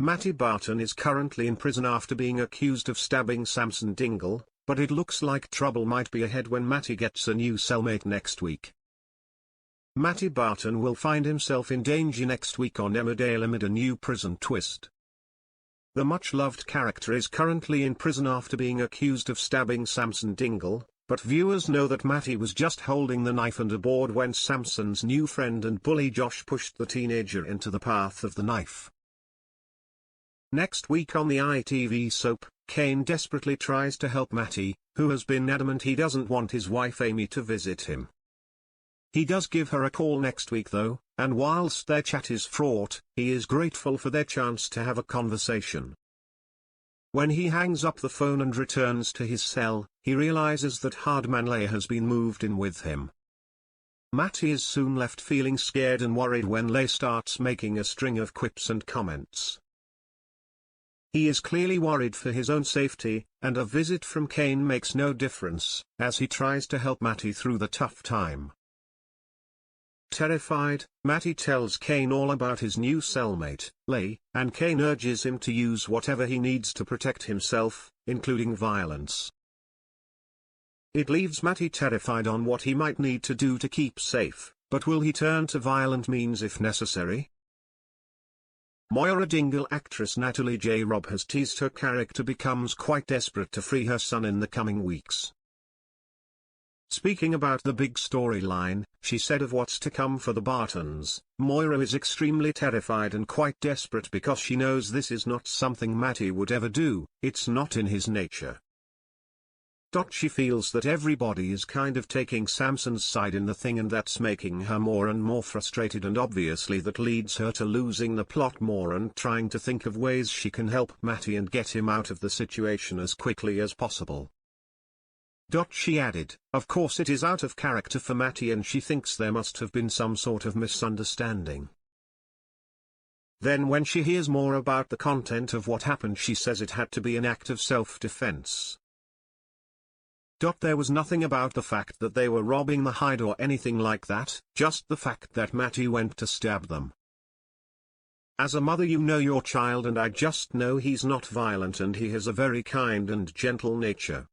Matty Barton is currently in prison after being accused of stabbing Samson Dingle, but it looks like trouble might be ahead when Matty gets a new cellmate next week. Matty Barton will find himself in danger next week on Emmerdale amid a new prison twist. The much-loved character is currently in prison after being accused of stabbing Samson Dingle, but viewers know that Matty was just holding the knife and aboard when Samson's new friend and bully Josh pushed the teenager into the path of the knife. Next week on the ITV soap, Cain desperately tries to help Matty, who has been adamant he doesn't want his wife Amy to visit him. He does give her a call next week though, and whilst their chat is fraught, he is grateful for their chance to have a conversation. When he hangs up the phone and returns to his cell, he realizes that Hardman Leia has been moved in with him. Matty is soon left feeling scared and worried when Leia starts making a string of quips and comments. He is clearly worried for his own safety, and a visit from Cain makes no difference, as he tries to help Matty through the tough time. Terrified, Matty tells Cain all about his new cellmate, Leigh, and Cain urges him to use whatever he needs to protect himself, including violence. It leaves Matty terrified on what he might need to do to keep safe, but will he turn to violent means if necessary? Moira Dingle actress Natalie J. Robb has teased her character becomes quite desperate to free her son in the coming weeks. Speaking about the big storyline, she said of what's to come for the Bartons, Moira is extremely terrified and quite desperate because she knows this is not something Matty would ever do, it's not in his nature. She feels that everybody is kind of taking Samson's side in the thing and that's making her more and more frustrated, and obviously that leads her to losing the plot more and trying to think of ways she can help Matty and get him out of the situation as quickly as possible. She added, of course it is out of character for Matty and she thinks there must have been some sort of misunderstanding. Then when she hears more about the content of what happened, she says it had to be an act of self-defense. There was nothing about the fact that they were robbing the hide or anything like that, just the fact that Matty went to stab them. As a mother you know your child and I just know he's not violent and he has a very kind and gentle nature.